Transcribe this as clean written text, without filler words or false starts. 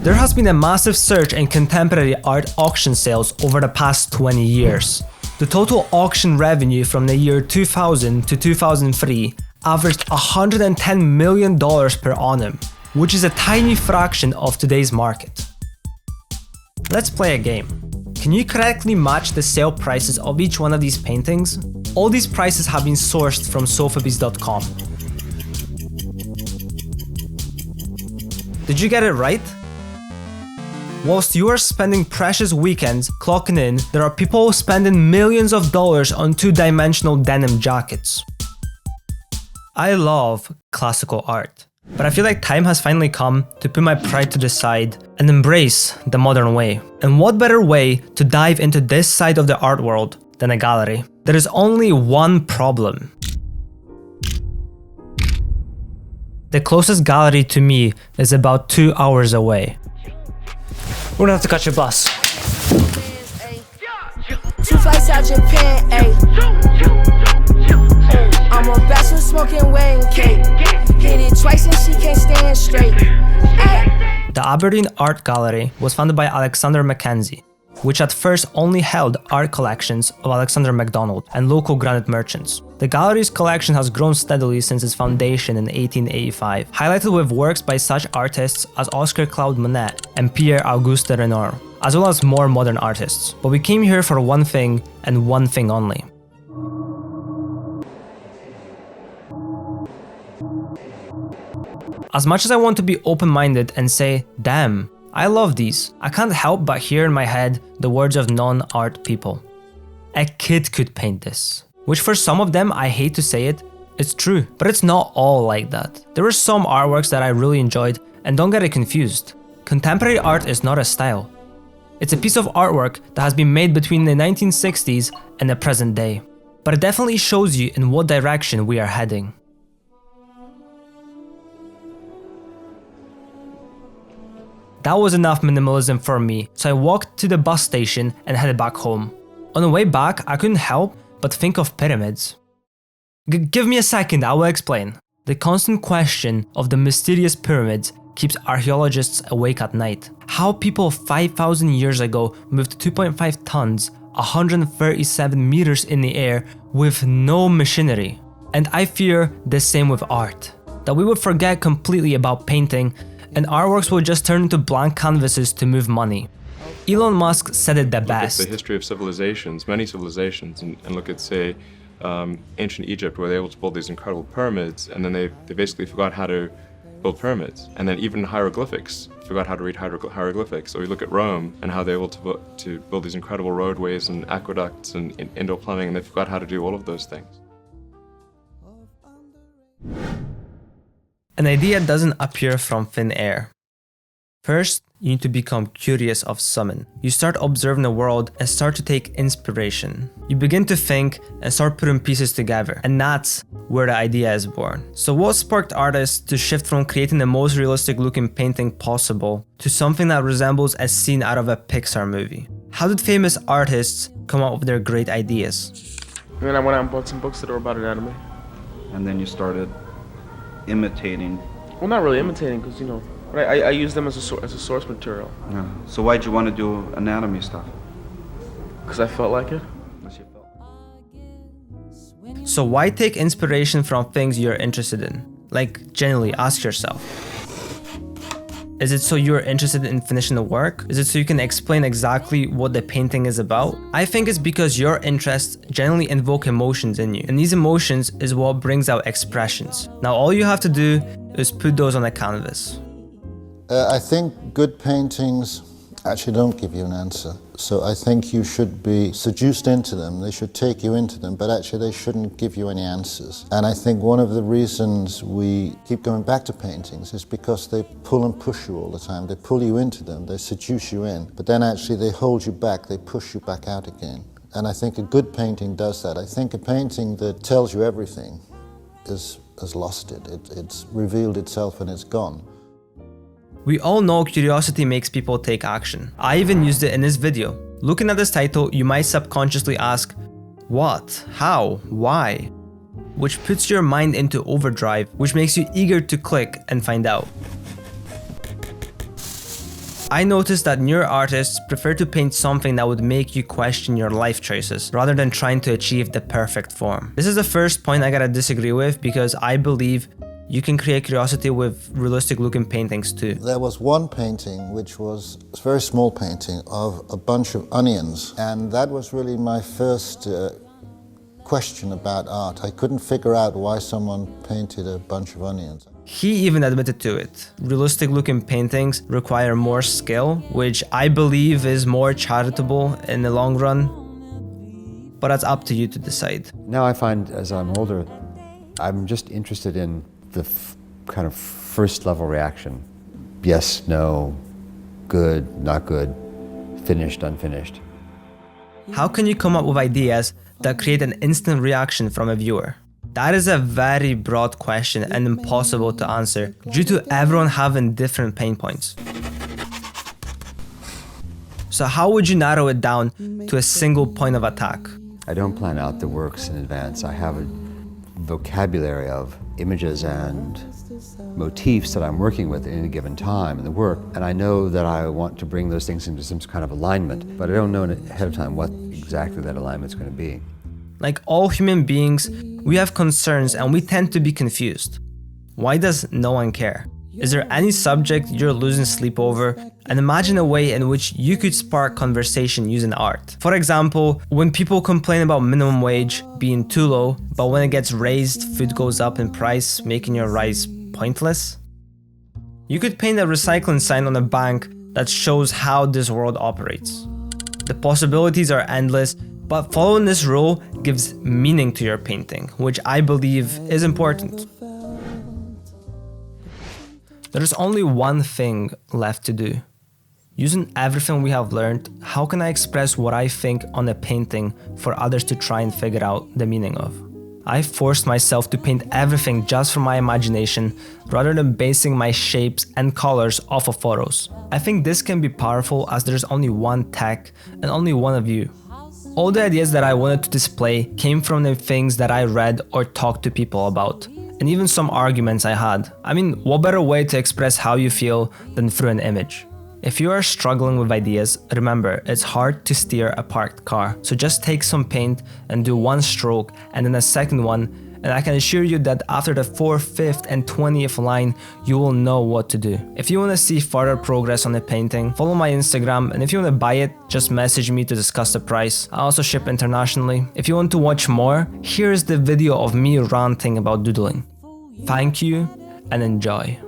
There has been a massive surge in contemporary art auction sales over the past 20 years. The total auction revenue from the year 2000 to 2003 averaged $110 million per annum, which is a tiny fraction of today's market. Let's play a game. Can you correctly match the sale prices of each one of these paintings? All these prices have been sourced from Sotheby's.com. Did you get it right? Whilst you are spending precious weekends clocking in, there are people spending millions of dollars on two-dimensional denim jackets. I love classical art, but I feel like time has finally come to put my pride to the side and embrace the modern way. And what better way to dive into this side of the art world than a gallery? There is only one problem. The closest gallery to me is about 2 hours away. We're gonna have to catch a bus. 2 flights out Japan, ayy. I'm on bachelor smoking wedding cake. Hit it twice and she can't stand straight. The Aberdeen Art Gallery was founded by Alexander Mackenzie, which at first only held art collections of Alexander MacDonald and local granite merchants. The gallery's collection has grown steadily since its foundation in 1885, highlighted with works by such artists as Oscar Claude Monet and Pierre-Auguste Renoir, as well as more modern artists. But we came here for one thing and one thing only. As much as I want to be open-minded and say, damn, I love these, I can't help but hear in my head the words of non-art people. A kid could paint this. Which for some of them, I hate to say it, it's true. But it's not all like that. There were some artworks that I really enjoyed, and don't get it confused. Contemporary art is not a style. It's a piece of artwork that has been made between the 1960s and the present day. But it definitely shows you in what direction we are heading. That was enough minimalism for me, so I walked to the bus station and headed back home. On the way back, I couldn't help but think of pyramids. Give me a second, I will explain. The constant question of the mysterious pyramids keeps archaeologists awake at night. How people 5,000 years ago moved 2.5 tons, 137 meters in the air with no machinery. And I fear the same with art. That we would forget completely about painting and artworks will just turn into blank canvases to move money. Elon Musk said it the best. Look at the history of civilizations, many civilizations, and look at, say, ancient Egypt, where they were able to build these incredible pyramids, and then they basically forgot how to build pyramids. And then even hieroglyphics, forgot how to read hieroglyphics. Or you look at Rome and how they were able to build these incredible roadways and aqueducts and indoor plumbing, and they forgot how to do all of those things. An idea doesn't appear from thin air. First, you need to become curious of something. You start observing the world and start to take inspiration. You begin to think and start putting pieces together, and that's where the idea is born. So what sparked artists to shift from creating the most realistic looking painting possible to something that resembles a scene out of a Pixar movie? How did famous artists come up with their great ideas? And then I went out and bought some books that were about anatomy. And then you started imitating. Well, not really imitating, because, you know, I use them as a source material. Yeah. So why'd you want to do anatomy stuff? Because I felt like it. So why take inspiration from things you're interested in? Like, genuinely ask yourself. Is it so you're interested in finishing the work? Is it so you can explain exactly what the painting is about? I think it's because your interests generally invoke emotions in you, and these emotions is what brings out expressions. Now all you have to do is put those on a canvas. I think good paintings actually don't give you an answer. So I think you should be seduced into them, they should take you into them, but actually they shouldn't give you any answers. And I think one of the reasons we keep going back to paintings is because they pull and push you all the time. They pull you into them, they seduce you in, but then actually they hold you back, they push you back out again. And I think a good painting does that. I think a painting that tells you everything has lost it. It's revealed itself and it's gone. We all know curiosity makes people take action. I even used it in this video. Looking at this title, you might subconsciously ask, what, how, why? Which puts your mind into overdrive, which makes you eager to click and find out. I noticed that newer artists prefer to paint something that would make you question your life choices rather than trying to achieve the perfect form. This is the first point I gotta disagree with because I believe you can create curiosity with realistic looking paintings too. There was one painting which was a very small painting of a bunch of onions, and that was really my first question about art. I couldn't figure out why someone painted a bunch of onions. He even admitted to it. Realistic looking paintings require more skill, which I believe is more charitable in the long run, but that's up to you to decide. Now I find as I'm older, I'm just interested in the kind of first level reaction. Yes, no, good, not good, finished, unfinished. How can you come up with ideas that create an instant reaction from a viewer? That is a very broad question and impossible to answer due to everyone having different pain points. So how would you narrow it down to a single point of attack? I don't plan out the works in advance. I have a vocabulary of images and motifs that I'm working with at any given time in the work, and I know that I want to bring those things into some kind of alignment, but I don't know ahead of time what exactly that alignment's going to be. Like all human beings, we have concerns and we tend to be confused. Why does no one care? Is there any subject you're losing sleep over? And imagine a way in which you could spark conversation using art. For example, when people complain about minimum wage being too low, but when it gets raised, food goes up in price, making your rise pointless. You could paint a recycling sign on a bank that shows how this world operates. The possibilities are endless, but following this rule gives meaning to your painting, which I believe is important. There's only one thing left to do. Using everything we have learned, how can I express what I think on a painting for others to try and figure out the meaning of? I forced myself to paint everything just from my imagination rather than basing my shapes and colors off of photos. I think this can be powerful as there's only one tech and only one of you. All the ideas that I wanted to display came from the things that I read or talked to people about, and even some arguments I had. I mean, what better way to express how you feel than through an image? If you are struggling with ideas, remember, it's hard to steer a parked car, so just take some paint and do one stroke and then a second one, and I can assure you that after the 4th, 5th and 20th line, you will know what to do. If you want to see further progress on the painting, follow my Instagram, and if you want to buy it, just message me to discuss the price. I also ship internationally. If you want to watch more, here's the video of me ranting about doodling. Thank you and enjoy.